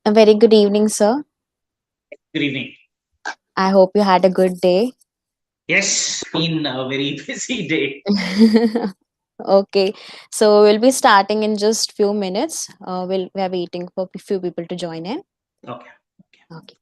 A very good evening, sir. Good evening. I hope you had a good day. Yes, been a very busy day. Okay, so we'll be starting in just few minutes. We are waiting for a few people to join in. Okay. Okay.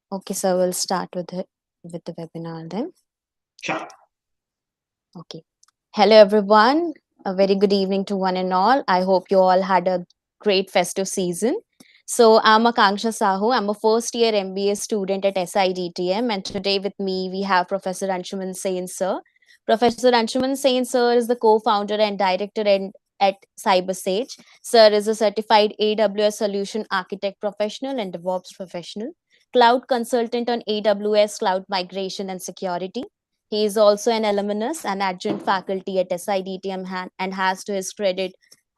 Okay, so we'll start with the webinar then. Sure. Okay. Hello, everyone. A very good evening to one and all. I hope you all had a great festive season. So, I'm Akanksha Sahu. I'm a first year MBA student at SIDTM, and today with me we have Professor Anshuman Sen, sir. Professor Anshuman Sen, sir, is the co founder and director at CyberSage. Sir is a certified AWS solution architect professional and DevOps professional, cloud consultant on AWS cloud migration and security. He is also an alumnus and adjunct faculty at SIDTM and has to his credit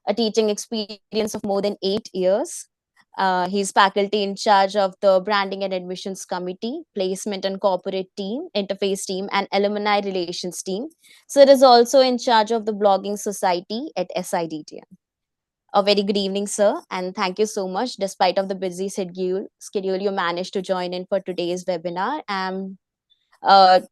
a teaching experience of more than 8 years. He's faculty in charge of the branding and admissions committee, placement and corporate team, interface team, and alumni relations team. So it is also in charge of the blogging society at SIDTM. A very good evening, sir, and thank you so much. Despite of the busy schedule you managed to join in for today's webinar.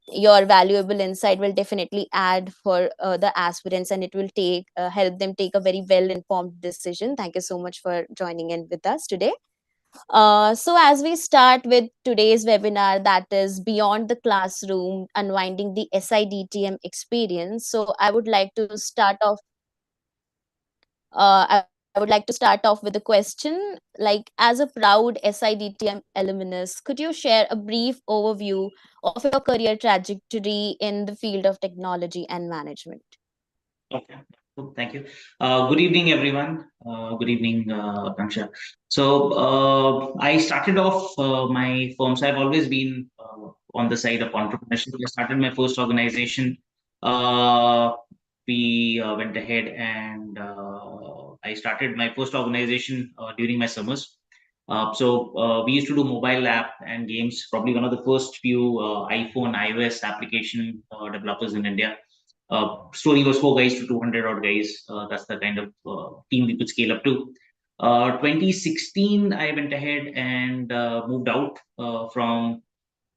Your valuable insight will definitely add for the aspirants, and it will take help them take a very well informed decision. Thank you so much for joining in with us today. So as we start with today's webinar, that is beyond the classroom, unwinding the SIDTM experience. So I would like to start off I would like to start off with a question. Like, as a proud SIDTM alumnus, could you share a brief overview of your career trajectory in the field of technology and management? Okay. Cool. Thank you. Good evening, everyone. Good evening, Akanksha. So, I started off my firms. I've always been on the side of entrepreneurship. I started my first organization. Uh, we went ahead and I started my first organization during my summers. We used to do mobile app and games, probably one of the first few iPhone, iOS application developers in India. Story was 4 guys to 200 odd guys. That's the kind of team we could scale up to. 2016, I went ahead and moved out from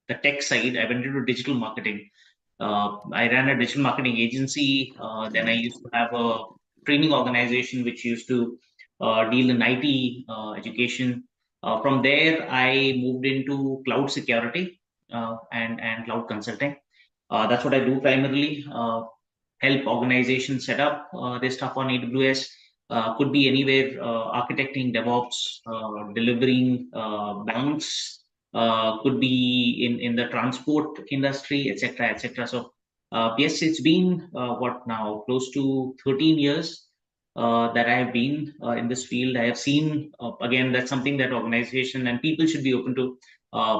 the tech side. I went into digital marketing. I ran a digital marketing agency. Then I used to have a training organization which used to deal in IT education. From there, I moved into cloud security and cloud consulting. That's what I do primarily. Help organizations set up their stuff on AWS. Could be anywhere, architecting, DevOps, delivering banks, could be in the transport industry, etc., etc. So, yes, it's been what now, close to 13 years that I have been in this field. I have seen, again, that's something that organization and people should be open to.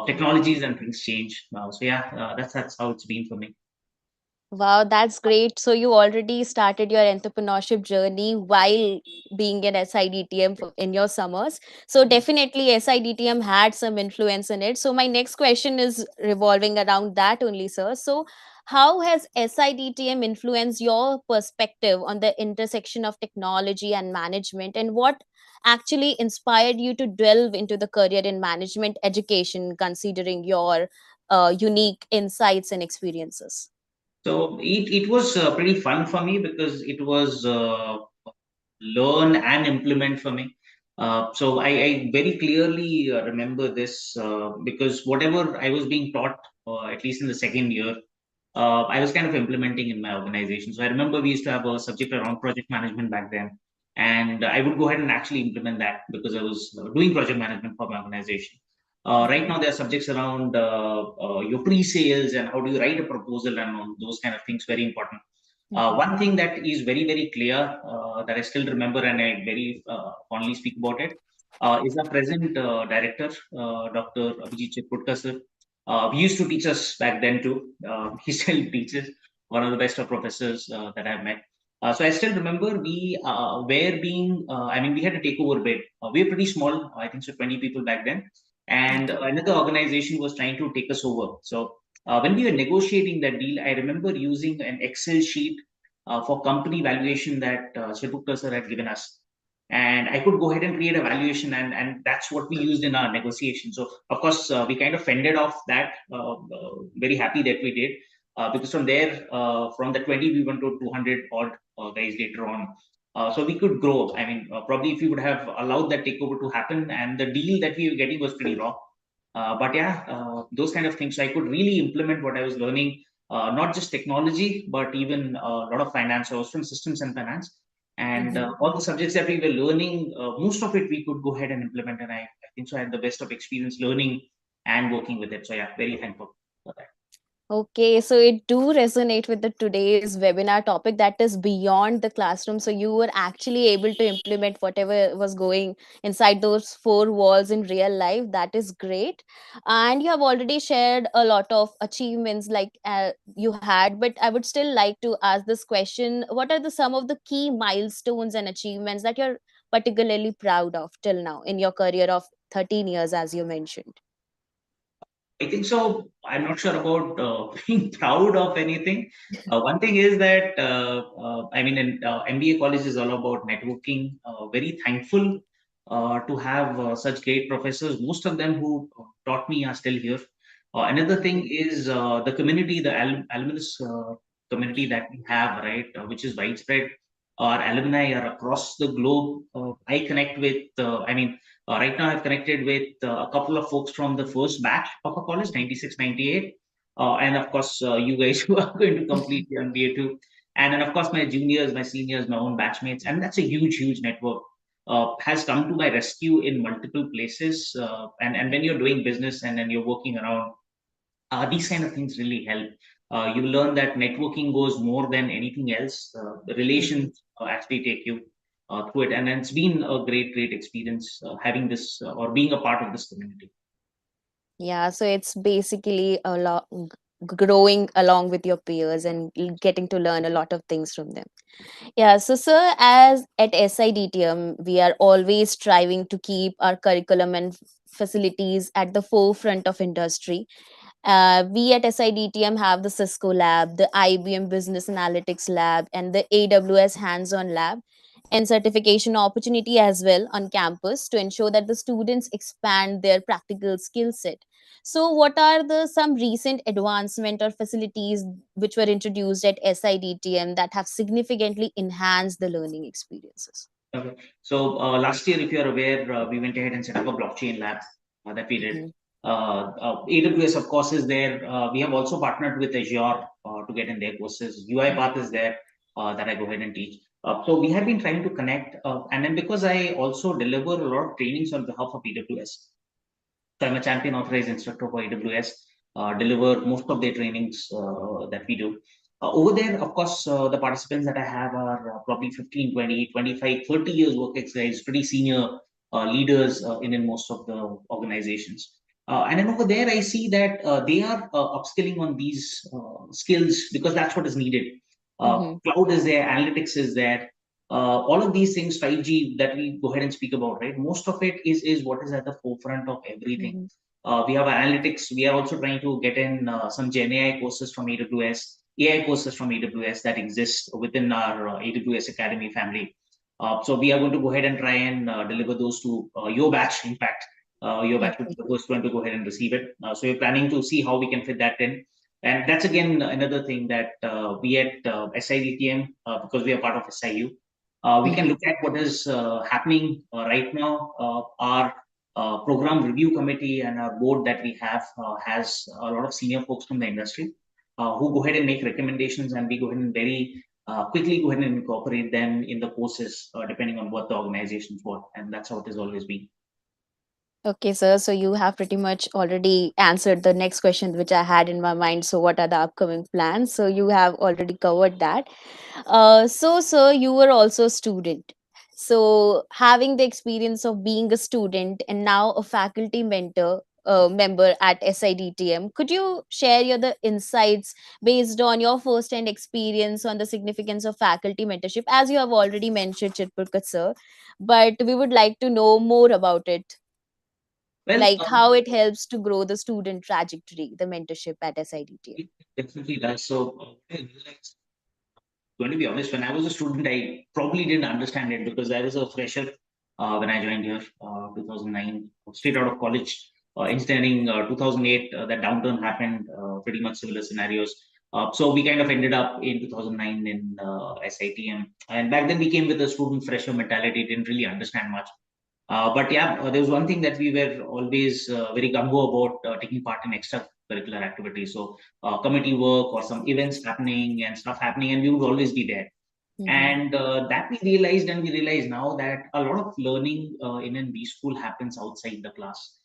Technologies and things change now. So, yeah, that's how it's been for me. Wow, that's great. So you already started your entrepreneurship journey while being in SIDTM in your summers. So definitely SIDTM had some influence in it. So my next question is revolving around that only, sir. So how has SIDTM influenced your perspective on the intersection of technology and management, and what actually inspired you to delve into the career in management education, considering your unique insights and experiences? So it was pretty fun for me because it was learn and implement for me. I very clearly remember this because whatever I was being taught, at least in the second year, I was kind of implementing in my organization. So I remember we used to have a subject around project management back then, and I would go ahead and actually implement that because I was doing project management for my organization. Right now, there are subjects around your pre-sales and how do you write a proposal and those kind of things, very important. One thing that is very, very clear that I still remember and I very fondly speak about it is our present director, Dr. Abhijit Chitputkar sir. He used to teach us back then too. He still teaches, one of the best of professors that I've met. So I still remember we had to take over bid. We were pretty small, I think so 20 people back then. And Okay. another organization was trying to take us over. So when we were negotiating that deal, I remember using an Excel sheet for company valuation that Shilpukta sir had given us. And I could go ahead and create a valuation, and that's what we used in our negotiation. So, of course, we kind of fended off that. Very happy that we did. Because from there, from the 20, we went to 200 odd guys later on. So we could grow. I mean, probably if we would have allowed that takeover to happen, and the deal that we were getting was pretty raw. But yeah, those kind of things. So I could really implement what I was learning, not just technology, but even a lot of finance. I was from systems and finance, and Mhm. all the subjects that we were learning, most of it we could go ahead and implement. And I think so I had the best of experience learning and working with it. So yeah, very thankful for that. Okay, so it do resonate with the today's webinar topic that is beyond the classroom. So you were actually able to implement whatever was going inside those four walls in real life. That is great. And you have already shared a lot of achievements like you had, but I would still like to ask this question. What are the some of the key milestones and achievements that you're particularly proud of till now in your career of 13 years, as you mentioned? I think so. I'm not sure about being proud of anything. One thing is that in MBA college is all about networking. Very thankful to have such great professors. Most of them who taught me are still here. Another thing is the community, the alumnus community that we have, right, which is widespread. Our alumni are across the globe. I connect with. Right now, I've connected with a couple of folks from the first batch of a college, 96, 98. And of course, you guys who are going to complete the MBA too. And then, of course, my juniors, my seniors, my own batchmates. And that's a huge, huge network. Has come to my rescue in multiple places. And when you're doing business and then you're working around, these kind of things really help. You learn that networking goes more than anything else. The Mhm. relations actually take you through it, and it's been a great, great experience having this or being a part of this community. Yeah, so it's basically a lot growing along with your peers and getting to learn a lot of things from them. Yeah, so sir, as at SIDTM, we are always striving to keep our curriculum and facilities at the forefront of industry. We at SIDTM have the Cisco lab, the IBM Business Analytics lab, and the AWS Hands on lab and certification opportunity as well on campus to ensure that the students expand their practical skill set. So, what are the some recent advancement or facilities which were introduced at SIDTM that have significantly enhanced the learning experiences? Okay. So last year, if you're aware, we went ahead and set up a blockchain lab that we did. Mhm. AWS, of course, is there. We have also partnered with Azure to get in their courses. UiPath is there that I go ahead and teach. So we have been trying to connect, and then because I also deliver a lot of trainings on behalf of AWS, so I'm a champion authorized instructor for AWS, deliver most of their trainings that we do. Over there, of course, the participants that I have are probably 15, 20, 25, 30 years work experience, pretty senior leaders in most of the organizations. And then over there, I see that they are upskilling on these skills because that's what is needed. Mhm. Cloud is there, analytics is there, all of these things, 5G that we go ahead and speak about, right? Most of it is what is at the forefront of everything. Mhm. We have analytics. We are also trying to get in some Gen AI courses from AWS, AI courses from AWS that exist within our AWS Academy family. So we are going to go ahead and try and deliver those to your batch. In fact, your batch will be Okay. the first one to go ahead and receive it. So we're planning to see how we can fit that in. And that's again another thing that we at SIDTM, because we are part of SIU, we can Mhm. look at what is happening right now. Our program review committee and our board that we have has a lot of senior folks from the industry who go ahead and make recommendations, and we go ahead and very quickly go ahead and incorporate them in the courses depending on what the organizations want, and that's how it has always been. Okay, sir. So you have pretty much already answered the next question which I had in my mind. So, what are the upcoming plans? So, you have already covered that. So, sir, you were also a student. So, having the experience of being a student and now a faculty mentor member at SIDTM, could you share your the insights based on your first-hand experience on the significance of faculty mentorship, as you have already mentioned, Chitpurkat sir, but we would like to know more about it, Well, like how it helps to grow the student trajectory, the mentorship at SIDTM. it definitely does. So, I realized, going to be honest, when I was a student, I probably didn't understand it because I was a fresher when I joined here, 2009, straight out of college. Engineering, 2008, that downturn happened, pretty much similar scenarios. So we kind of ended up in 2009 in SITM. And back then we came with a student fresher mentality, didn't really understand much. But yeah, there was one thing that we were always very gung-ho about taking part in extracurricular activities. So committee work or some events happening and stuff happening, and we would always be there. Mm-hmm. And that we realized, and we realize now that a lot of learning in an B school happens outside the class.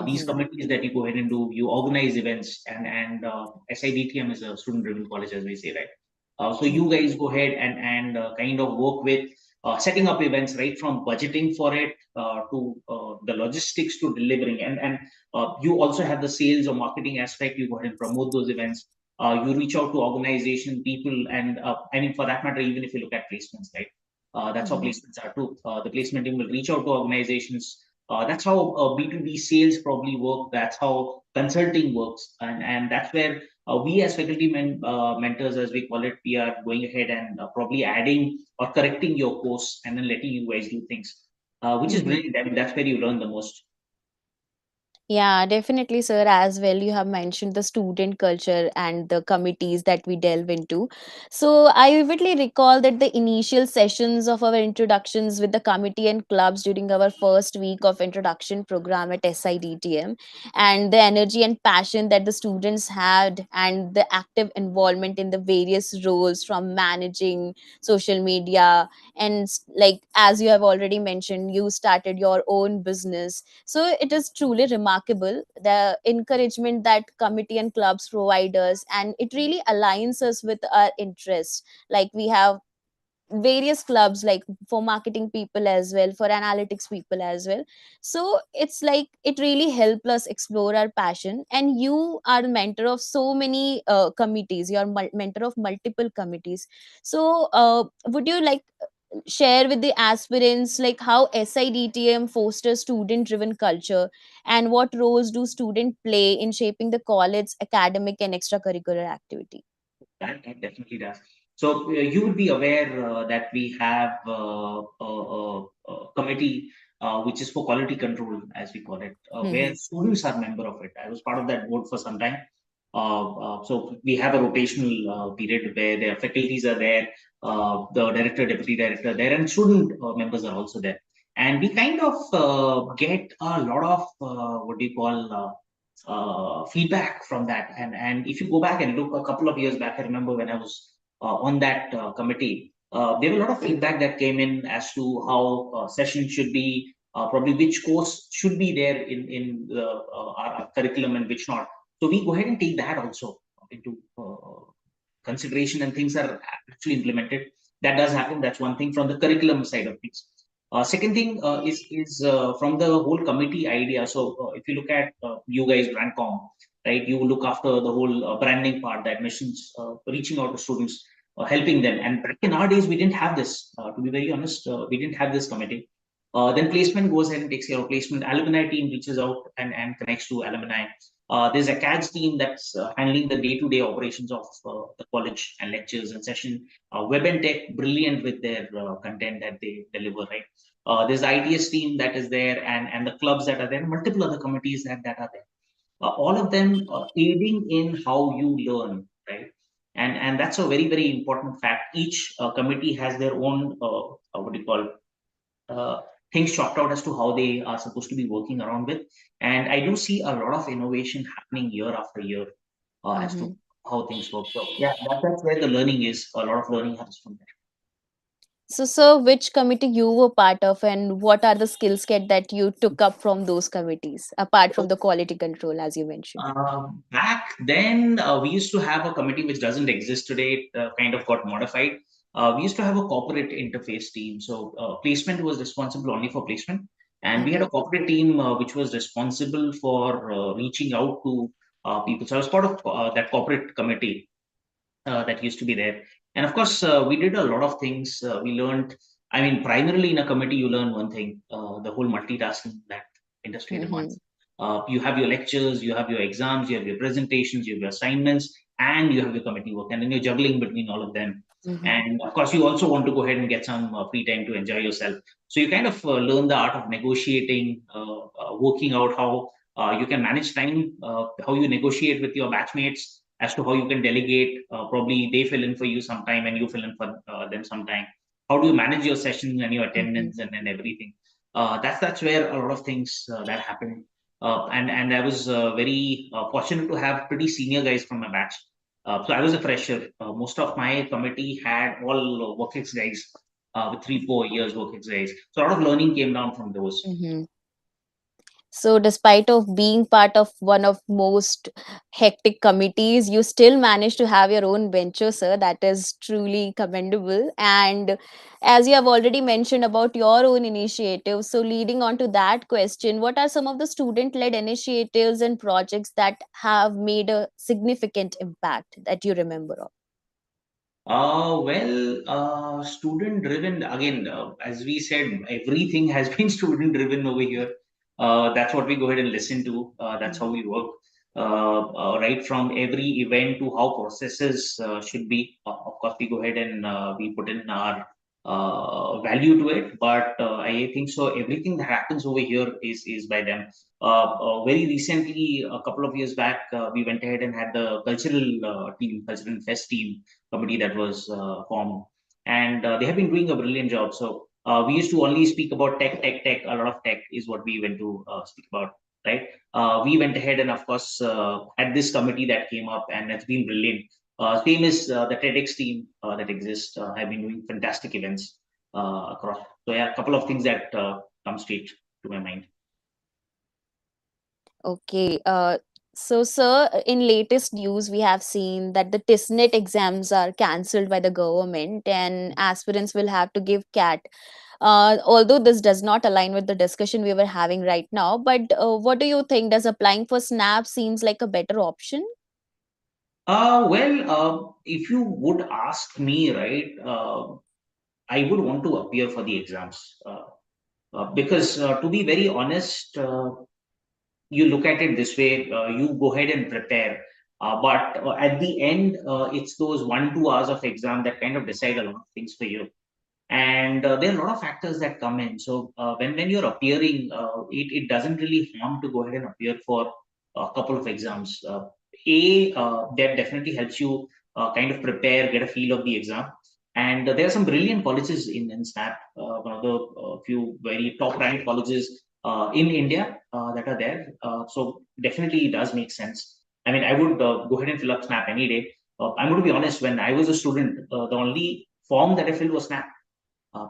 These Mm-hmm. committees that you go ahead and do, you organize events, and SIDTM is a student-driven college, as we say, right? So you Mm-hmm. guys go ahead and kind of work with setting up events, right from budgeting for it to the logistics to delivering, and you also have the sales or marketing aspect. You go ahead and promote those events. You reach out to organization people, and I mean, for that matter, even if you look at placements, right? That's how Mm-hmm. placements are too. The placement team will reach out to organizations. That's how B2B sales probably work. That's how consulting works, and that's where we as mentors, as we call it, we are going ahead and probably adding or correcting your course and then letting you guys do things, which is Mm-hmm. brilliant. I mean, that's where you learn the most. Yeah, definitely, sir. As well, you have mentioned the student culture and the committees that we delve into. So, I vividly recall that the initial sessions of our introductions with the committee and clubs during our first week of introduction program at SIDTM, and the energy and passion that the students had, and the active involvement in the various roles from managing social media, and like as you have already mentioned, you started your own business. So it is truly remarkable the encouragement that committee and clubs provide us, and it really aligns us with our interests. Like we have various clubs, like for marketing people as well, for analytics people as well. So it's like it really helped us explore our passion, and you are mentor of so many committees, you are mentor of multiple committees. So would you like share with the aspirants like how SIDTM fosters student driven culture, and what roles do students play in shaping the college academic and extracurricular activity? That definitely does. So you would be aware that we have a committee which is for quality control, as we call it, where Mm-hmm. students are member of it. I was part of that board for some time. So we have a rotational period where their faculties are there, the director, deputy director there, and student members are also there. And we kind of get a lot of what do you call feedback from that. And if you go back and look a couple of years back, I remember when I was on that committee, there were a lot of feedback that came in as to how sessions should be, probably which course should be there in our curriculum and which not. So we go ahead and take that also into consideration, and things are actually implemented. That does happen. That's one thing from the curriculum side of things. Second thing is from the whole committee idea. So if you look at you guys, Brandcom, right? You look after the whole branding part, the admissions, reaching out to students, helping them. And back in our days, we didn't have this. To be very honest, we didn't have this committee. Then placement goes ahead and takes care of placement. Alumni team reaches out and connects to alumni. There's a CADS team that's handling the day-to-day operations of the college and lectures and session. Web and tech, brilliant with their content that they deliver, right? There's the ITS team that is there, and the clubs that are there, multiple other committees that are there. All of them aiding in how you learn, right? And that's a very, very important fact. Each committee has their own, what do you call, uh, things chalked out as to how they are supposed to be working around with. And I do see a lot of innovation happening year after year as to Mm-hmm. how things work. So yeah, that's where the learning is. A lot of learning happens from there. So, sir, which committee you were part of, and what are the skill set that you took up from those committees, apart from the quality control, as you mentioned? Back then, we used to have a committee which doesn't exist today. It kind of got modified. We used to have a corporate interface team. So placement was responsible only for placement, and we had a Okay. corporate team which was responsible for reaching out to people. So I was part of that corporate committee that used to be there. And of course, we did a lot of things. We learned, I mean, primarily in a committee, you learn one thing, the whole multitasking that industry Mm-hmm. demands. You have your lectures, you have your exams, you have your presentations, you have your assignments, and you have your committee work. And then you're juggling between all of them. Mm-hmm. And of course, you also want to go ahead and get some free time to enjoy yourself. So you kind of learn the art of negotiating, working out how you can manage time, how you negotiate with your batchmates as to how you can delegate. Probably they fill in for you sometime and you fill in for them sometime. How do you manage your sessions and your Mm-hmm. attendance and everything? That's where a lot of things that happened. And I was very fortunate to have pretty senior guys from my batch. So I was a fresher. Most of my committee had all work ex guys with 3 4 years work ex guys. So a lot of learning came down from those. Mm-hmm. So, despite of being part of one of most hectic committees, you still manage to have your own venture, sir. That is truly commendable. And as you have already mentioned about your own initiative, so leading on to that question, what are some of the student-led initiatives and projects that have made a significant impact that you remember of? Student driven again, as we said, everything has been student driven over here. That's what we go ahead and listen to. That's how we work. Right from every event to how processes should be. Of course, we go ahead and we put in our value to it. But I think so. Everything that happens over here is by them. Very recently, a couple of years back, we went ahead and had the cultural team, cultural fest team committee that was formed, and they have been doing a brilliant job. So we used to only speak about tech, tech, tech. A lot of tech is what we went to speak about, right? We went ahead and, of course, had this committee that came up, and it's been brilliant. Same as the TEDx team that exists. Have been doing fantastic events across. So yeah, a couple of things that come straight to my mind. Okay. So, sir, in latest news, we have seen that the TISNET exams are cancelled by the government, and aspirants will have to give CAT. Although this does not align with the discussion we were having right now, but what do you think? Does applying for SNAP seems like a better option? If you would ask me, right, I would want to appear for the exams. Because to be very honest, you look at it this way, you go ahead and prepare. But at the end, it's those 1 2 hours of exam that kind of decide a lot of things for you. And there are a lot of factors that come in. So when you're appearing, it doesn't really harm to go ahead and appear for a couple of exams. That definitely helps you kind of prepare, get a feel of the exam. And there are some brilliant colleges in SNAP, one of the few very top ranked colleges in India that are there. So definitely it does make sense. I mean, I would go ahead and fill up SNAP any day. I'm going to be honest, when I was a student, the only form that I filled was SNAP.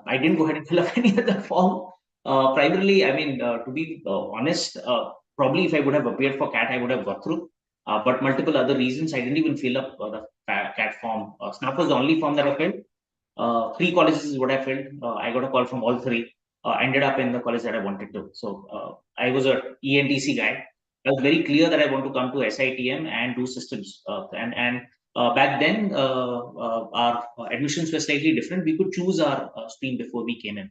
I didn't go ahead and fill up any other form. Primarily, I mean, to be honest, probably if I would have appeared for CAT, I would have got through. But multiple other reasons, I didn't even fill up the CAT form. SNAP was the only form that I filled. Three colleges is what I filled. I got a call from all three. Ended up in the college that I wanted to. So I was a ENTC guy. I was very clear that I want to come to SITM and do systems. And back then, our admissions were slightly different. We could choose our stream before we came in.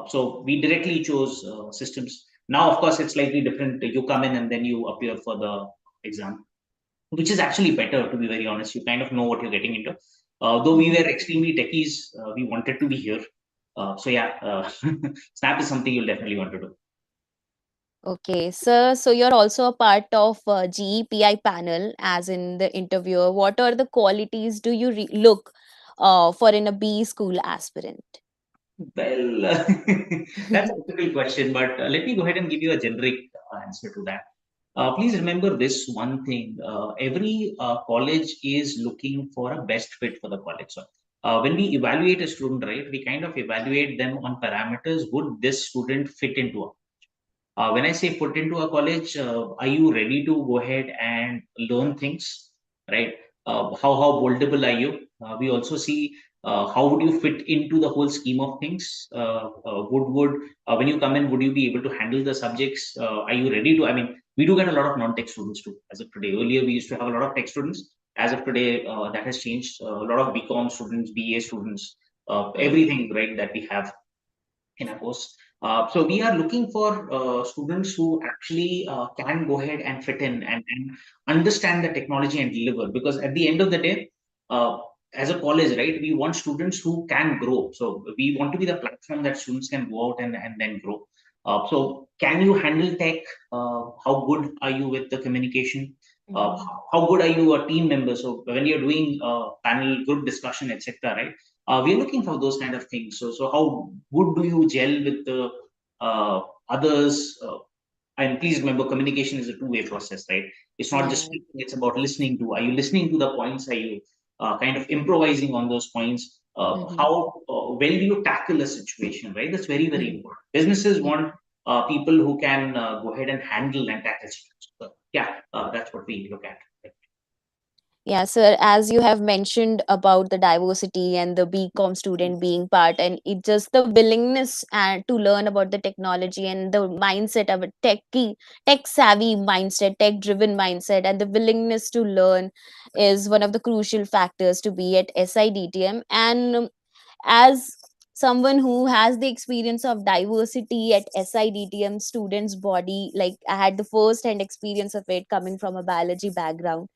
So we directly chose systems. Now, of course, it's slightly different. You come in and then you appear for the exam, which is actually better, to be very honest. You kind of know what you're getting into. Though we were Mhm. extremely techies, we wanted to be here. So yeah, Snap is something you'll definitely want to do. Okay, sir. So you're also a part of GEPI panel, as in the interviewer. What are the qualities do you look for in a B school aspirant? Well, that's a difficult question, but let me go ahead and give you a generic answer to that. Please remember this one thing. Every college is looking for a best fit for the college. when we evaluate a student, right, we kind of evaluate them on parameters. Would this student fit into a when I say put into a college, are you ready to go ahead and learn things, right? How moldable are you? We also see how would you fit into the whole scheme of things. Would when you come in, would you be able to handle the subjects? Are you ready to? I mean, we do get a lot of non-tech students too. As of today, earlier we used to have a lot of tech students. As of today, that has changed. A lot of BCom students, BA students, everything right that we have in our course. So we are looking for students who actually can go ahead and fit in and understand the technology and deliver. Because at the end of the day, uh, as a college, right, we want students who can grow. So we want to be the platform that students can go out and then grow. So can you handle tech? How good are you with the communication? How good are you a team member? So when you're doing panel group discussion, etc., right? We're looking for those kind of things. So how good do you gel with the others? And please remember, communication is a two-way process, right? It's not just Yeah. speaking; it's about listening to. Are you listening to the points? Are you kind of improvising on those points? Mhm. How well do you tackle a situation, right? That's very very Mhm. important. Businesses want people who can go ahead and handle and tackle situations. So, yeah, that's what we look at. Yeah, sir, as you have mentioned about the diversity and the BCom student being part, and it just the willingness and to learn about the technology and the mindset of a tech savvy mindset, tech driven mindset, and the willingness to learn is one of the crucial factors to be at SIDTM. And as someone who has the experience of diversity at SIDTM students body, like I had the first hand experience of it coming from a biology background.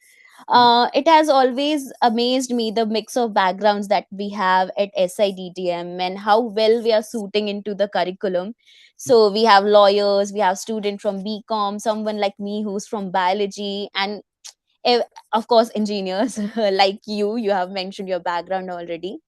It has always amazed me the mix of backgrounds that we have at SIDTM and how well we are suiting into the curriculum. So we have lawyers, we have student from BCom, someone like me who's from biology, and eh, of course engineers like you have mentioned your background already.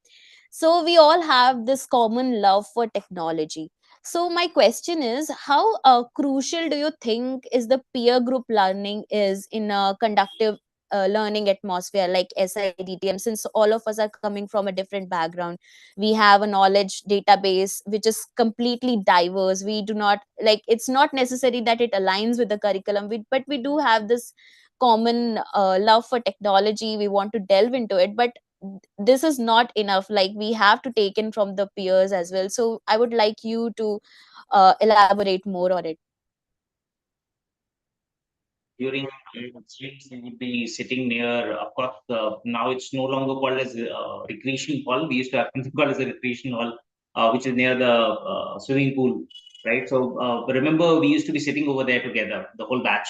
So we all have this common love for technology. So my question is, how crucial do you think is the peer group learning is in a conductive learning atmosphere like SIDTM? Since all of us are coming from a different background, we have a knowledge database which is completely diverse. We do not like, it's not necessary that it aligns with the curriculum, but we do have this common love for technology. We want to delve into it, but this is not enough. Like, we have to take in from the peers as well. So I would like you to elaborate more on it. During sleeps, we would be sitting near, of course, now it's no longer called as recreation hall. We used to have something called as a recreation hall, which is near the swimming pool, right? So remember, we used to be sitting over there together, the whole batch.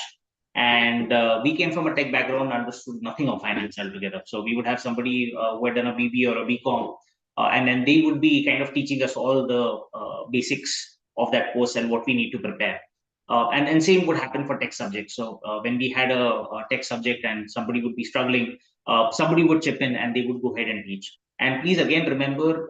And we came from a tech background, understood nothing of finance altogether. So we would have somebody who had done a BB or a BCom, and then they would be kind of teaching us all the basics of that course and what we need to prepare. And same would happen for tech subjects. So when we had a tech subject and somebody would be struggling, somebody would chip in and they would go ahead and teach. And please again remember,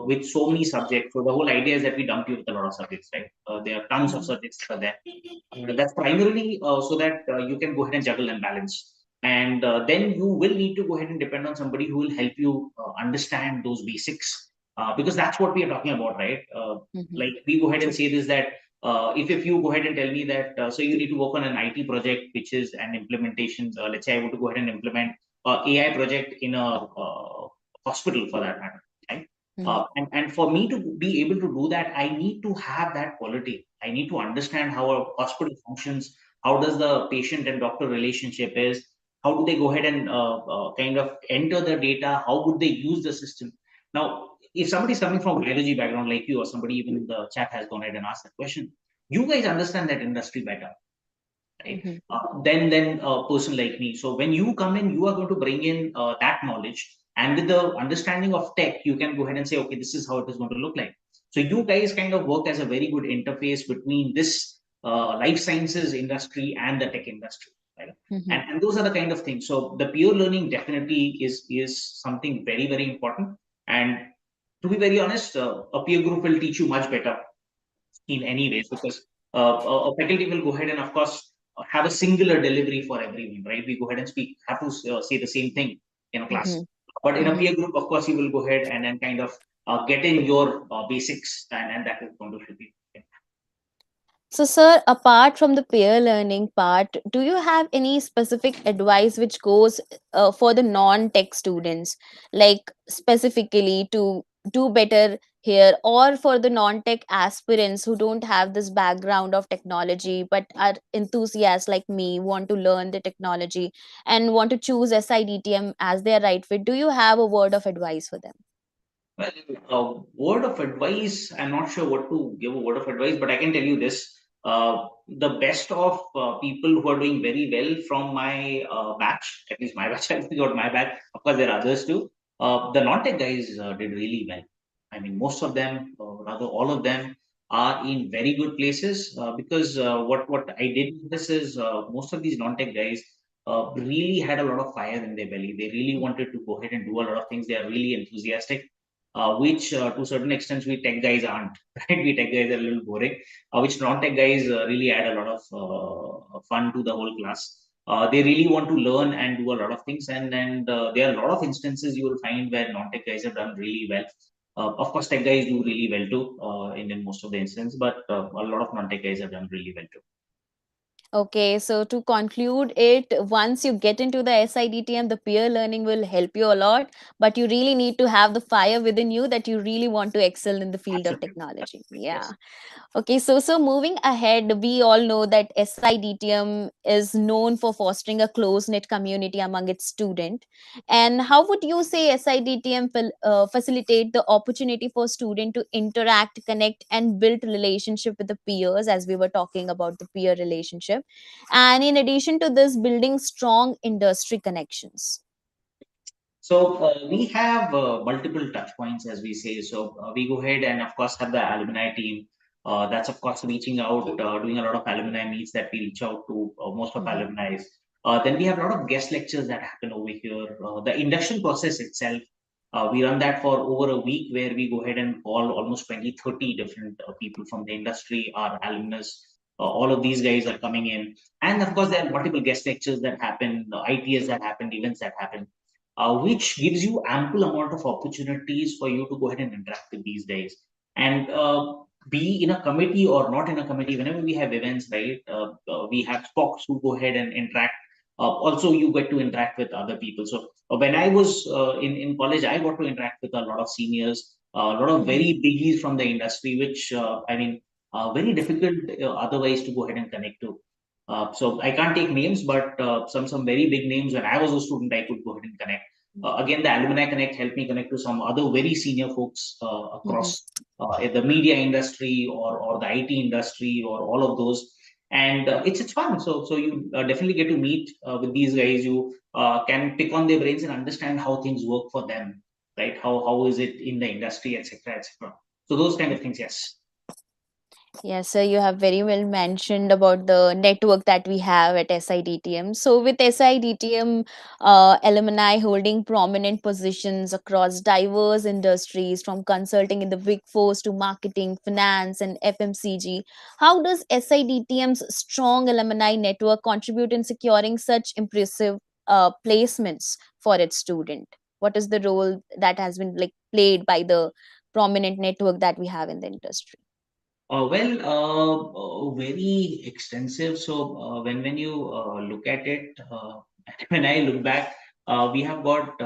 with so many subjects, so the whole idea is that we dump you with a lot of subjects, right? There are tons of Mhm. subjects that are there. That's primarily so that you can go ahead and juggle and balance. And then you will need to go ahead and depend on somebody who will help you understand those basics, because that's what we are talking about, right? Mhm. Like we go ahead and say this that if you go ahead and tell me that so you need to work on an IT project, which is an implementation. Let's say I want to go ahead and implement AI project in a hospital for that matter, right? Mhm. And for me to be able to do that, I need to have that quality. I need to understand how a hospital functions. How does the patient and doctor relationship is? How do they go ahead and kind of enter the data? How would they use the system? Now, if somebody's coming from biology background like you, or somebody even in the chat has gone ahead and asked that question, you guys understand that industry better, right? Mhm. Then a person like me. So when you come in, you are going to bring in that knowledge, and with the understanding of tech, you can go ahead and say, okay, this is how it is going to look like. So you guys kind of work as a very good interface between this life sciences industry and the tech industry, right? Mhm. And those are the kind of things. So the peer learning definitely is something very very important. And to be very honest, a peer group will teach you much better in any ways, because a faculty will go ahead and of course have a singular delivery for everyone, right? We go ahead and speak, have to say the same thing in a class. Mhm. But in a Mhm. peer group, of course, you will go ahead and then kind of get in your basics, and that is going to help you. So, sir, apart from the peer learning part, do you have any specific advice which goes for the non-tech students, like specifically to do better here, or for the non-tech aspirants who don't have this background of technology but are enthusiasts like me, want to learn the technology and want to choose SIDTM as their right fit? Do you have a word of advice for them? Well, word of advice, I'm not sure what to give a word of advice, but I can tell you this. The best of people who are doing very well from my batch, at least my batch, I think, or my batch, of course, there are others too. The non-tech guys did really well. I mean, most of them, rather all of them, are in very good places because what I did notice is most of these non-tech guys really had a lot of fire in their belly. They really wanted to go ahead and do a lot of things. They are really enthusiastic, which to certain extents we tech guys aren't. Right? We tech guys are a little boring, which non-tech guys really add a lot of fun to the whole class. They really want to learn and do a lot of things, and there are a lot of instances you will find where non-tech guys have done really well. Of course, tech guys do really well too in most of the instances, but a lot of non-tech guys have done really well too. Okay, so to conclude it, once you get into the SIDTM, the peer learning will help you a lot, but you really need to have the fire within you that you really want to excel in the field of Absolutely, technology. absolutely, Yeah. yes. Okay, so moving ahead, we all know that SIDTM is known for fostering a close knit community among its student. And how would you say SIDTM facilitate the opportunity for student to interact, connect, and build relationship with the peers, as we were talking about the peer relationship, and in addition to this, building strong industry connections? So we have multiple touch points, as we say. So we go ahead and, of course, have the alumni team. That's, of course, reaching out, doing a lot of alumni meets that we reach out to most of Mhm. alumni. Then we have a lot of guest lectures that happen over here. The induction process itself, we run that for over a week, where we go ahead and call almost 20, 30 different people from the industry, our alumnus. All of these guys are coming in. And of course, there are multiple guest lectures that happen, ITS that happen, events that happen, which gives you ample amount of opportunities for you to go ahead and interact with these guys, and be in a committee or not in a committee. Whenever we have events, right, we have spocs who go ahead and interact. Also, you get to interact with other people. So when I was in college, I got to interact with a lot of seniors, a lot of Mhm. very biggies from the industry, which I mean, very difficult otherwise to go ahead and connect to. So I can't take names, but some very big names. When I was a student, I could go ahead and connect. Again, the Alumni Connect helped me connect to some other very senior folks Mhm. across in the media industry, or the IT industry, or all of those. And it's fun. So you definitely get to meet with these guys. You can pick on their brains and understand how things work for them, right? How is it in the industry, etc., etc. So those kind of things, yes. Yes, so you have very well mentioned about the network that we have at SIDTM. So, with SIDTM alumni holding prominent positions across diverse industries, from consulting in the Big Fours to marketing, finance, and FMCG, how does SIDTM's strong alumni network contribute in securing such impressive placements for its student? What is the role that has been like played by the prominent network that we have in the industry? Very extensive. So when you look at it, when I look back, we have got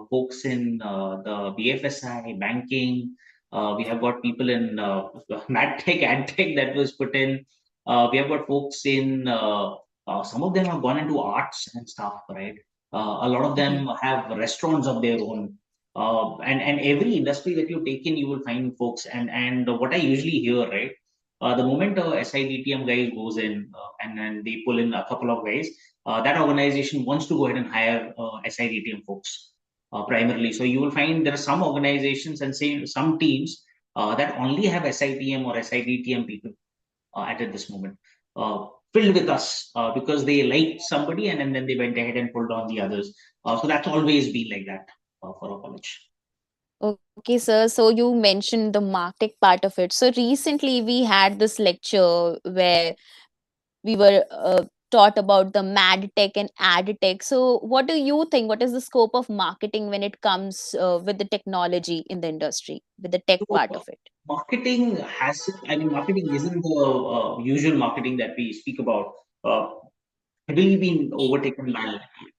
folks in the BFSI, banking. We have got people in MadTech, AdTech that was put in. We have got folks in some of them have gone into arts and stuff, right? A lot of Mhm. them have restaurants of their own. And every industry that you take in, you will find folks. And what I usually hear, right? The moment a SIDTM guy goes in and then they pull in a couple of guys, that organization wants to go ahead and hire SIDTM folks primarily. So you will find there are some organizations and say some teams that only have SITM or SIDTM people at this moment, filled with us because they liked somebody, and then they went ahead and pulled on the others. So that's always been like that for a college. Okay, sir. So you mentioned the martech part of it. So recently we had this lecture where we were taught about the mad tech and ad tech. So, what do you think? What is the scope of marketing when it comes with the technology in the industry, with the tech So, part of it? marketing has, I mean, marketing isn't the usual marketing that we speak about. Uh, Heavily been overtaken by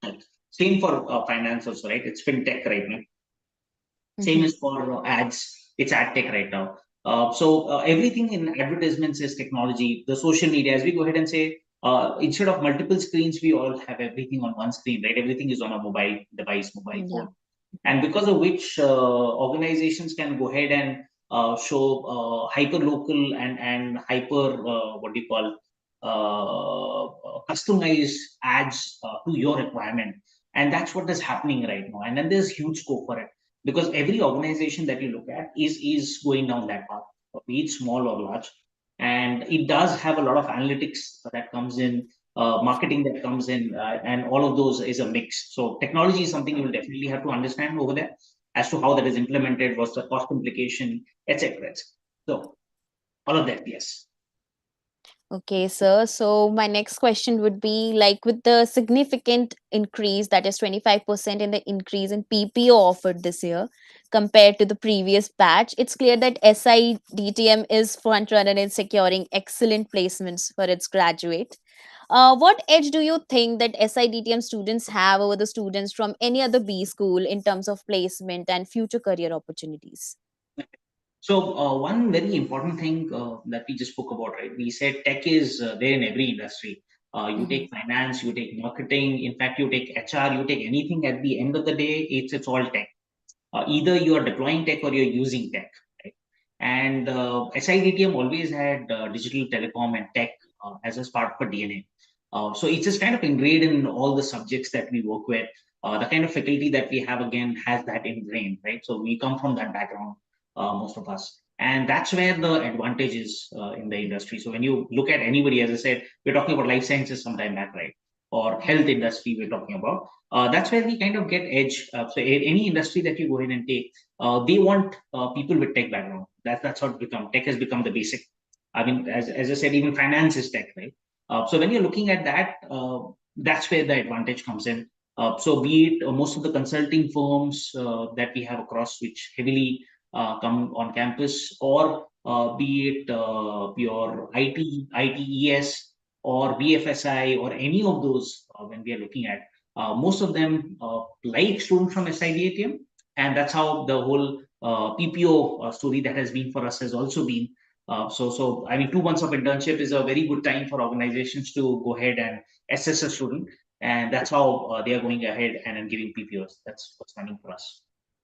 tech. Same for finance also, right? It's fintech right now. Same Mm-hmm. is for ads. It's ad tech right now. So everything in advertisements is technology. The social media, as we go ahead and say, instead of multiple screens, we all have everything on one screen, right? Everything is on a mobile device, mobile Yeah. phone, and because of which organizations can go ahead and show hyper local and hyper what do you call customized ads to your requirement, and that's what is happening right now. And then there's huge scope for it because every organization that you look at is going down that path, be it small or large, and it does have a lot of analytics that comes in, marketing that comes in, and all of those is a mix. So technology is something you will definitely have to understand over there as to how that is implemented, what's the cost implication, etc. So all of that, yes. Okay, sir. So my next question would be like with the significant increase, that is 25% in the increase in PPO offered this year compared to the previous batch, it's clear that SIDTM is front runner in securing excellent placements for its graduate. What edge do you think that SIDTM students have over the students from any other B school in terms of placement and future career opportunities? So one very important thing that we just spoke about, right? We said tech is there in every industry. You Mm-hmm. take finance, you take marketing, in fact, you take HR, you take anything. At the end of the day, it's all tech. Either you are deploying tech or you're using tech, right? And SIDTM always had digital telecom and tech as part of a DNA. So it's just kind of ingrained in all the subjects that we work with. The kind of faculty that we have again has that ingrained, right? So we come from that background, most of us. And that's where the advantage is in the industry. So when you look at anybody, as I said, we're talking about life sciences sometime back, right? Or health industry, we're talking about that's where we kind of get edge. So any industry that you go in and take, they want people with tech background. That's what become tech has become the basic. I mean, as I said, even finance is tech, right? So when you're looking at that, that's where the advantage comes in. So be it most of the consulting firms that we have across, which heavily come on campus, or be it your ITES or BFSI or any of those when we are looking at most of them like students from SIDATM, and that's how the whole PPO story that has been for us has also been. So I mean, 2 months of internship is a very good time for organizations to go ahead and assess a student, and that's how they are going ahead and giving PPOs. That's what's running for us.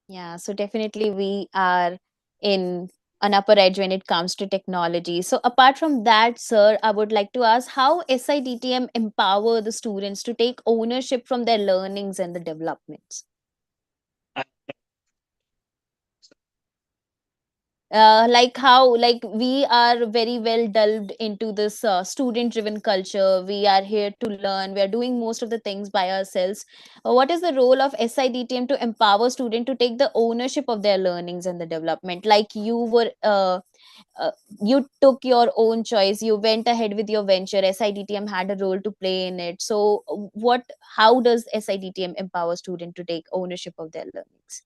Yeah, so definitely we are in an upper edge when it comes to technology. So apart from that, sir, I would like to ask how SIDTM empower the students to take ownership from their learnings and the developments. Like how like we are very well delved into this student driven culture, we are here to learn, we are doing most of the things by ourselves. What is the role of SIDTM to empower student to take the ownership of their learnings and the development, like you were uh, you took your own choice, you went ahead with your venture, SIDTM had a role to play in it. So what, how does SIDTM empower student to take ownership of their learnings?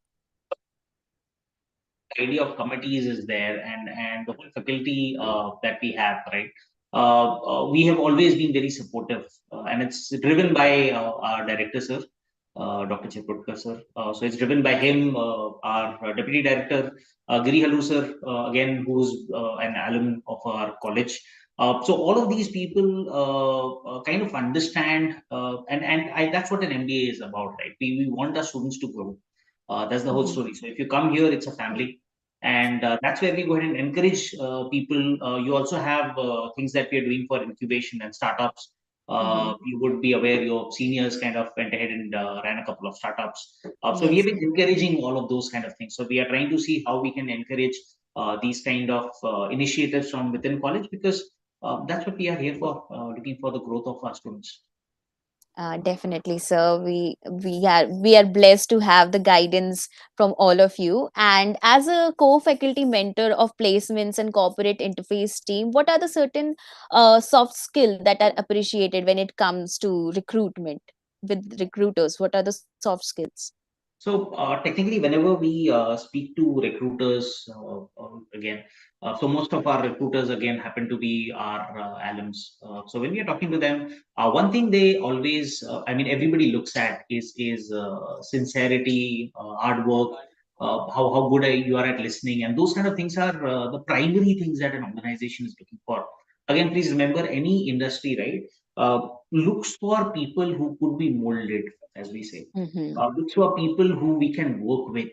Idea of committees is there, and the whole faculty that we have, right? We have always been very supportive, and it's driven by our director, sir, Dr. Cheprutkar, sir. So it's driven by him, our deputy director, Giri Halu, sir, again, who's an alum of our college. So all of these people kind of understand, and that's what an MBA is about, right? We want our students to grow. That's the whole Mhm. story. So if you come here, it's a family, and that's where we go ahead and encourage people. You also have things that we are doing for incubation and startups. Mhm. You would be aware your seniors kind of went ahead and ran a couple of startups. So we have Yes. been encouraging all of those kind of things. So we are trying to see how we can encourage these kind of initiatives from within college, because that's what we are here for, looking for the growth of our students. Definitely, sir. We are blessed to have the guidance from all of you. And as a co-faculty mentor of placements and corporate interface team, what are the certain soft skill that are appreciated when it comes to recruitment with recruiters? What are the soft skills? So technically, whenever we speak to recruiters, again, so most of our recruiters again happen to be our alums. So when we are talking to them, one thing they always, I mean, everybody looks at is sincerity, hard work, how good you are at listening, and those kind of things are the primary things that an organization is looking for. Again, please remember, any industry, right, looks for people who could be molded, as we say, Mm-hmm. which were people who we can work with.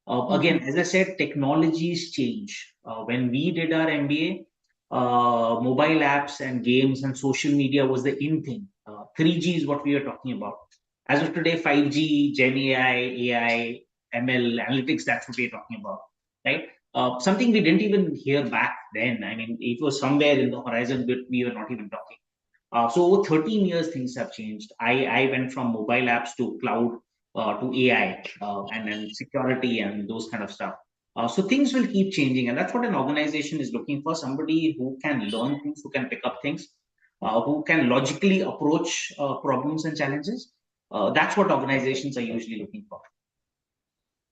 Again, Mm-hmm. as I said, technologies change. When we did our MBA, mobile apps and games and social media was the in thing. 3G is what we are talking about. As of today, 5G, Gen AI, ML, analytics, that's what we're talking about, right? Something we didn't even hear back then. I mean, it was somewhere in the horizon, but we were not even talking. So over 13 years, things have changed. I went from mobile apps to cloud to AI and security and those kind of stuff. So things will keep changing, and that's what an organization is looking for: somebody who can learn things, who can pick up things, who can logically approach problems and challenges. That's what organizations are usually looking for.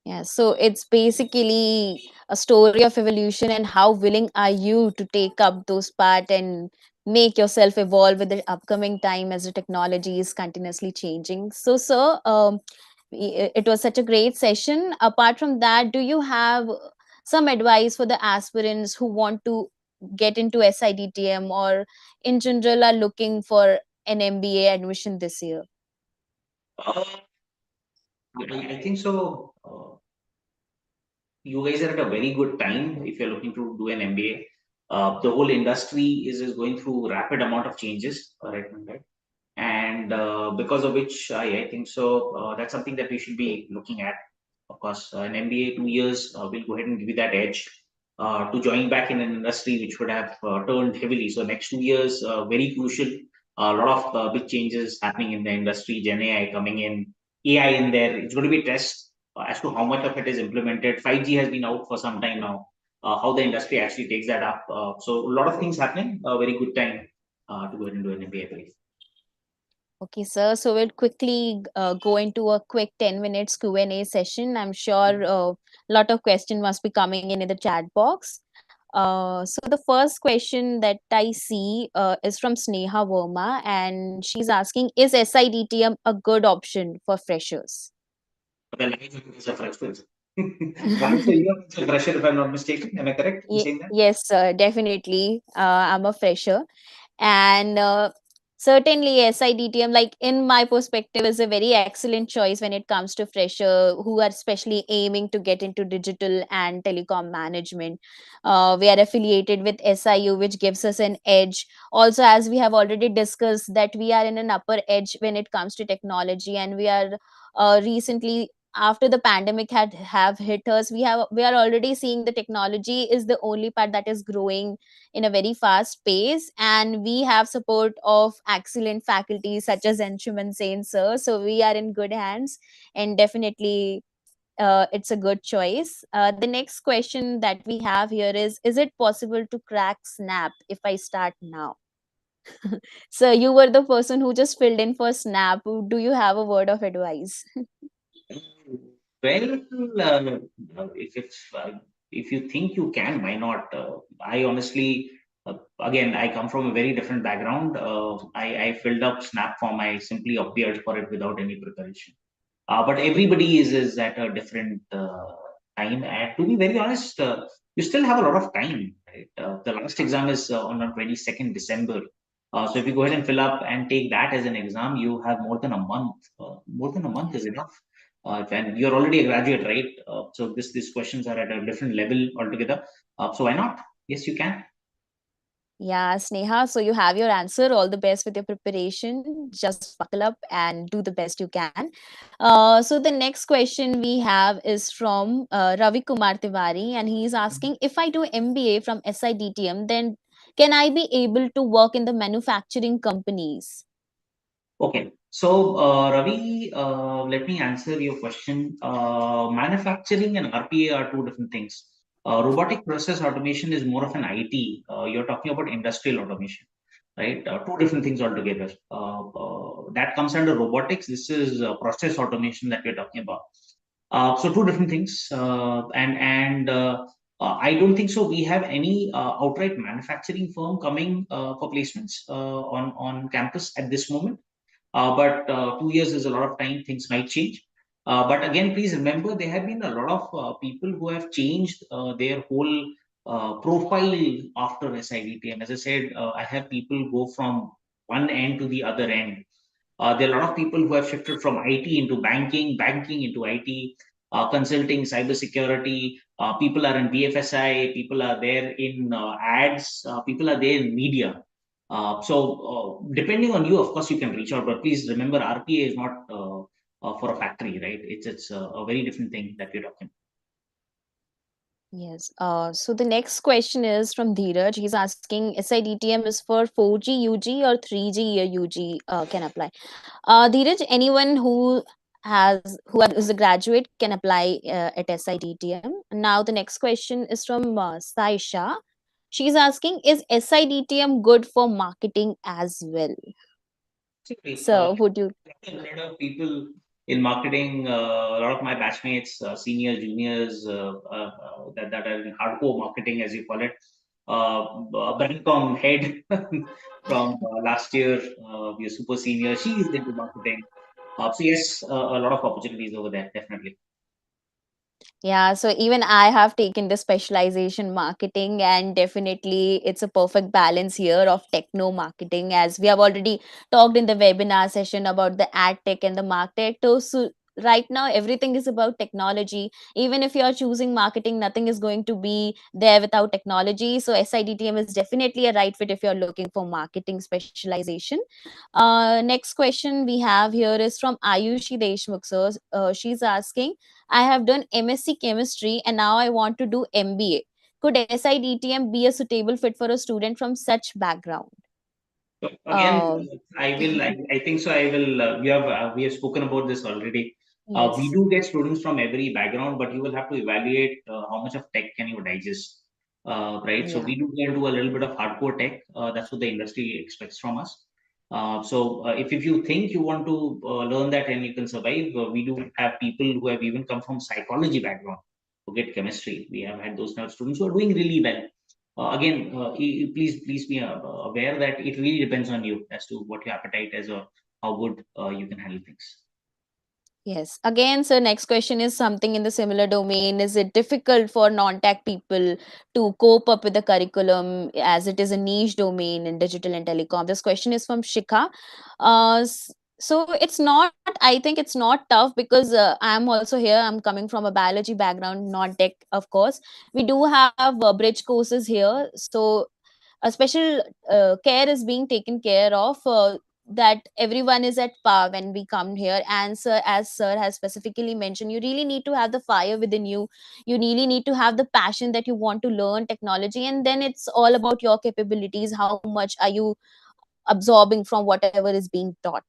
Yeah, so it's basically a story of evolution and how willing are you to take up those part and make yourself evolve with the upcoming time as the technology is continuously changing. So, sir, it was such a great session. Apart from that, do you have some advice for the aspirants who want to get into SIDTM or in general are looking for an MBA admission this year? Uh, I think so. You guys are at a very good time if you're looking to do an MBA. The whole industry is going through rapid amount of changes right now, right? And because of which I think so that's something that we should be looking at. Of course, an MBA 2 years will go ahead and give you that edge to join back in an industry which would have turned heavily. So next 2 years, very crucial. A lot of big changes happening in the industry. Gen AI coming in, AI in there. It's going to be a test as to how much of it is implemented. 5G has been out for some time now. How the industry actually takes that up. So a lot of things happening. A very good time to go ahead and do an MBA, I believe. Okay, sir. So we'll quickly go into a quick 10 minutes Q&A session. I'm sure a lot of questions must be coming in the chat box. So the first question that I see is from Sneha Verma, and she's asking, is SIDTM a good option for freshers? Well, I think it's a freshman. Right, so you are a fresher, if I'm not mistaken. Am I correct in saying that? Yes, sir, definitely. I'm a fresher. And certainly SIDTM, like in my perspective, is a very excellent choice when it comes to fresher who are especially aiming to get into digital and telecom management. We are affiliated with SIU, which gives us an edge. Also, as we have already discussed, that we are in an upper edge when it comes to technology, and we are recently, after the pandemic had have hit us, we are already seeing the technology is the only part that is growing in a very fast pace, and we have support of excellent faculty such as Anshuman Sen, sir. So we are in good hands, and definitely it's a good choice. The next question that we have here is it possible to crack Snap if I start now? So you were the person who just filled in for Snap. Do you have a word of advice? Well, if if you think you can, why not? I honestly, again, I come from a very different background. I filled up Snap form. I simply appeared for it without any preparation. But everybody is at a different time. And to be very honest, you still have a lot of time. Right? The last exam is on 22nd December. So if you go ahead and fill up and take that as an exam, you have more than a month. More than a month is enough. And you're already a graduate, right? So these questions are at a different level altogether. So why not? Yes, you can. Yeah, Sneha. So you have your answer. All the best with your preparation. Just buckle up and do the best you can. So the next question we have is from Ravi Kumar Tiwari, and he's asking, if I do MBA from SIDTM, then can I be able to work in the manufacturing companies? Okay. So, Ravi, let me answer your question. Manufacturing and RPA are two different things. Robotic process automation is more of an IT. You're talking about industrial automation, right? Two different things altogether. That comes under robotics. This is process automation that we're talking about. So two different things, and I don't think so. We have any outright manufacturing firm coming for placements on campus at this moment. But 2 years is a lot of time. Things might change. But again, please remember there have been a lot of people who have changed their whole profile after SIDTM. As I said, I have people go from one end to the other end. There are a lot of people who have shifted from IT into banking, banking into IT, consulting, cybersecurity. People are in BFSI, people are there in ads, people are there in media. Depending on you, of course, you can reach out, but please remember RPA is not for a factory, right? It's a very different thing that we're talking. Yes. So the next question is from Dheeraj. He's asking SIDTM is for 4G UG or 3G UG can apply. Dheeraj, anyone who is a graduate can apply at SIDTM. Now the next question is from Saisha. She's asking, is SIDTM good for marketing as well? Basically, So would you? a lot of people in marketing, a lot of my batchmates, seniors, juniors, that are in hardcore marketing, as you call it. Brandcom head from last year, we are super senior. She is into marketing. So yes, a lot of opportunities over there, definitely. Yeah, so even I have taken the specialization marketing, and definitely it's a perfect balance here of techno marketing, as we have already talked in the webinar session about the ad tech and the martech. So right now everything is about technology. Even if you are choosing marketing, nothing is going to be there without technology. So SIDTM is definitely a right fit if you're looking for marketing specialization. Next question we have here is from Ayushi Deshmukh sir. She's asking, I have done MSc chemistry and now I want to do MBA. Could SIDTM be a suitable fit for a student from such background? So again, Uh, I will. I think so. I will. We have spoken about this already. We yes. do get students from every background, but you will have to evaluate how much of tech can you digest, right? So Yeah. we do get into a little bit of hardcore tech. That's what the industry expects from us. If you think you want to learn that and you can survive, we do have people who have even come from psychology background who get chemistry. We have had those kind of students who are doing really well. Again, please be aware that it really depends on you as to what your appetite is or how good you can handle things. Yes. Again, so next question is something in the similar domain. Is it difficult for non-tech people to cope up with the curriculum as it is a niche domain in digital and telecom? This question is from Shikha. So it's not, I think it's not tough because I'm also here. I'm coming from a biology background, non-tech, of course. We do have bridge courses here. So a special care is being taken care of, that everyone is at par when we come here. And sir, as sir has specifically mentioned, you really need to have the fire within you. You really need to have the passion that you want to learn technology, and then it's all about your capabilities. How much are you absorbing from whatever is being taught?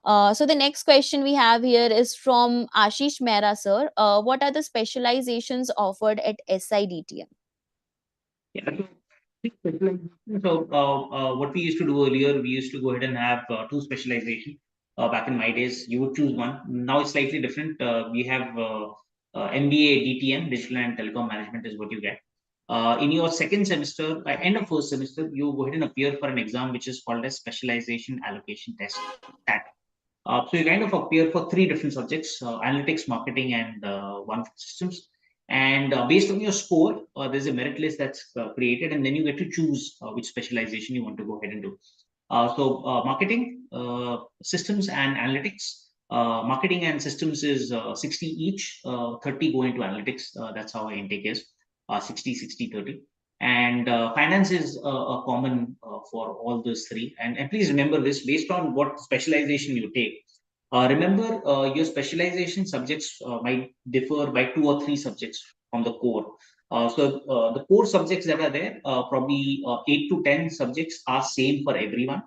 So the next question we have here is from Ashish Mehra sir. What are the specializations offered at SIDTM? Yeah. What we used to do earlier, we used to go ahead and have two specialization. Back in my days, you would choose one. Now it's slightly different. We have MBA DTM, Digital and Telecom Management, is what you get. In your second semester, end of first semester, you go ahead and appear for an exam which is called as Specialization Allocation Test. So you kind of appear for three different subjects: analytics, marketing, and one for systems. And based on your score, there's a merit list that's created, and then you get to choose which specialization you want to go ahead and do. Marketing, systems, and analytics. Marketing and systems is 60 each, 30 go into analytics. That's how our intake is, 60, 60, 30. And finance is a common for all those three. And please remember this, based on what specialization you take. Remember, your specialization subjects might differ by two or three subjects from the core. The core subjects that are there, probably 8 to 10 subjects are same for everyone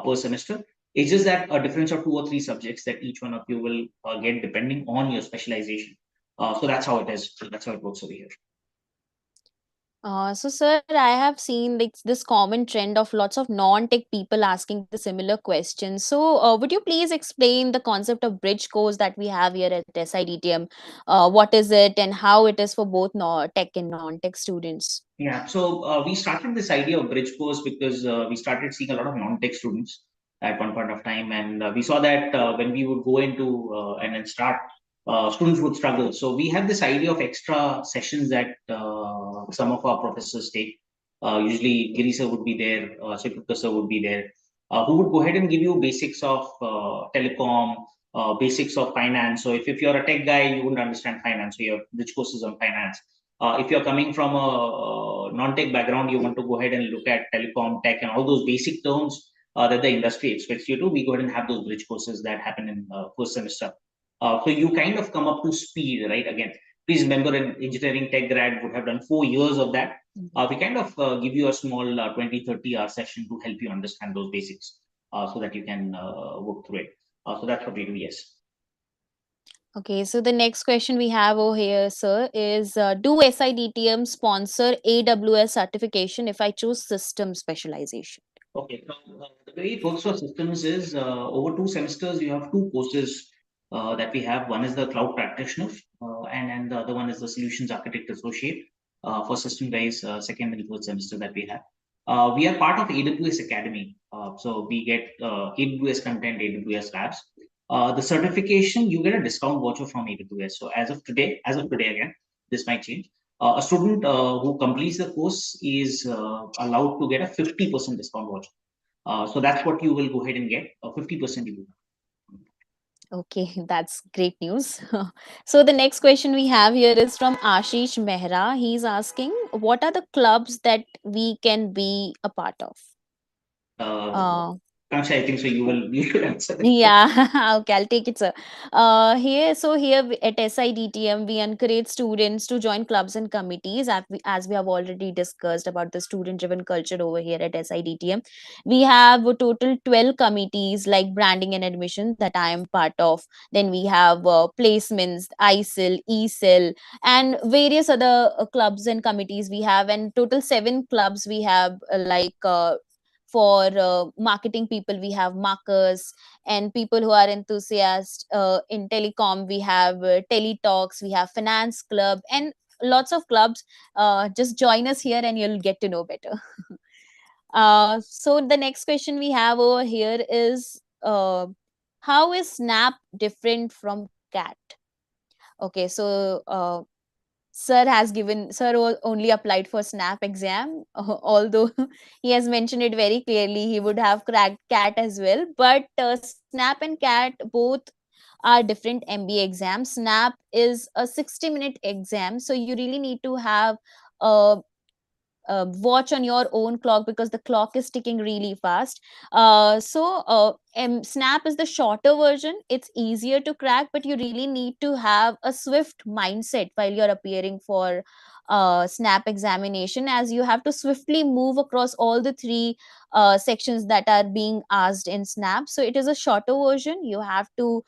per semester. It's just that a difference of 2 or 3 subjects that each one of you will get depending on your specialization. So that's how it is. That's how it works over here. So, sir, I have seen like this common trend of lots of non-tech people asking the similar questions. So, would you please explain the concept of bridge course that we have here at SIDTM? What is it and how it is for both tech and non-tech students? Yeah, so we started this idea of bridge course because we started seeing a lot of non-tech students at one point of time, and we saw that when we would go into and then start, students would struggle. So we had this idea of extra sessions that some of our professors take. Usually, Giri sir would be there, Shikutta sir would be there, who would go ahead and give you basics of telecom, basics of finance. So if you're a tech guy, you wouldn't understand finance. So you have bridge courses on finance. If you're coming from a non-tech background, you want to go ahead and look at telecom, tech, and all those basic terms that the industry expects you to. We go ahead and have those bridge courses that happen in first semester. So you kind of come up to speed, right? Again, please remember, an engineering tech grad would have done 4 years of that. We kind of give you a small 20-30 hour session to help you understand those basics so that you can work through it. So that's what we do, yes. Okay, so the next question we have over here, sir, is do SIDTM sponsor AWS certification if I choose system specialization? Okay, so the way it works for systems is over 2 semesters, you have 2 courses that we have. One is the cloud practitioner, and the other one is the solutions architect associate for system guys, second and third semester that we have. We are part of AWS Academy, so we get AWS content, AWS labs. The certification, you get a discount voucher from AWS. So as of today again, this might change. A student who completes the course is allowed to get a 50% discount voucher. So that's what you will go ahead and get, a 50% you will. Okay, that's great news. So the next question we have here is from Ashish Mehra. He's asking, what are the clubs that we can be a part of? Uh, Uh, Kansha, I think so. You will answer that. Yeah, okay, I'll take it, sir. At SIDTM, we encourage students to join clubs and committees, as we have already discussed about the student-driven culture over here at SIDTM. We have a total 12 committees like branding and admission that I am part of. Then we have placements, ISIL, ESIL, and various other clubs and committees we have, and total 7 clubs we have, for marketing people we have markers, and people who are enthusiasts in telecom we have teletalks, we have finance club, and lots of clubs. Just join us here and you'll get to know better. So the next question we have over here is, how is Snap different from cat? Okay, so sir only applied for snap exam, although he has mentioned it very clearly he would have cracked cat as well, but snap and cat both are different MBA exams. Snap is a 60-minute exam, so you really need to have a watch on your own clock because the clock is ticking really fast. Snap is the shorter version. It's easier to crack, but you really need to have a swift mindset while you're appearing for Snap examination, as you have to swiftly move across all the three sections that are being asked in Snap. So it is a shorter version. You have to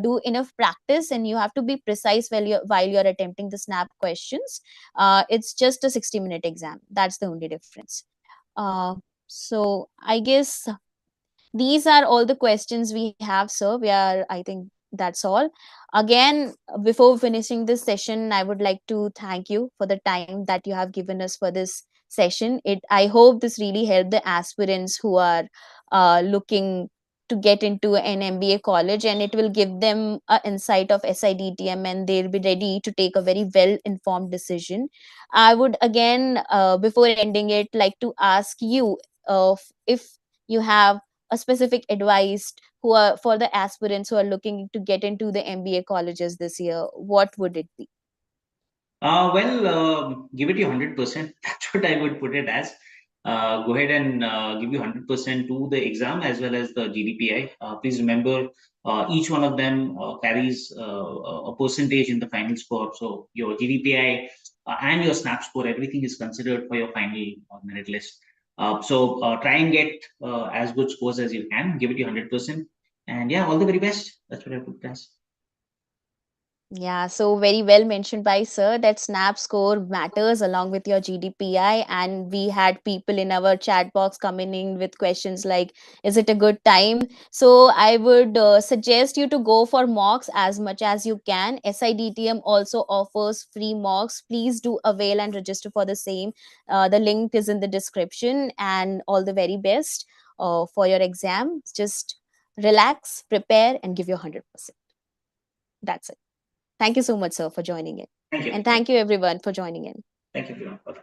do enough practice, and you have to be precise while you're attempting the Snap questions. It's just a 60-minute exam. That's the only difference. So I guess these are all the questions we have, sir. I think that's all. Again, before finishing this session, I would like to thank you for the time that you have given us for this session. I hope this really helped the aspirants who are looking to get into an MBA college, and it will give them a insight of SIDTM, and they'll be ready to take a very well informed decision. I would again, before ending it, like to ask you if you have a specific advice who are for the aspirants who are looking to get into the MBA colleges this year, what would it be? Give it your 100%. That's what I would put it as. Go ahead and give you 100% to the exam as well as the GDPI. Please remember, each one of them carries a percentage in the final score. So your GDPI and your SNAP score, everything is considered for your final merit list. So try and get as good scores as you can. Give it your 100%, and yeah, all the very best. That's what I put, guys. Yeah, so very well mentioned by sir that snap score matters along with your GDPI. And we had people in our chat box coming in with questions like, is it a good time? So I would suggest you to go for mocks as much as you can. SIDTM also offers free mocks. Please do avail and register for the same. The link is in the description, and all the very best for your exam. Just relax, prepare, and give your 100%. That's it. Thank you so much, sir, for joining in. Thank you. And thank you, everyone, for joining in. Thank you, everyone. Bye.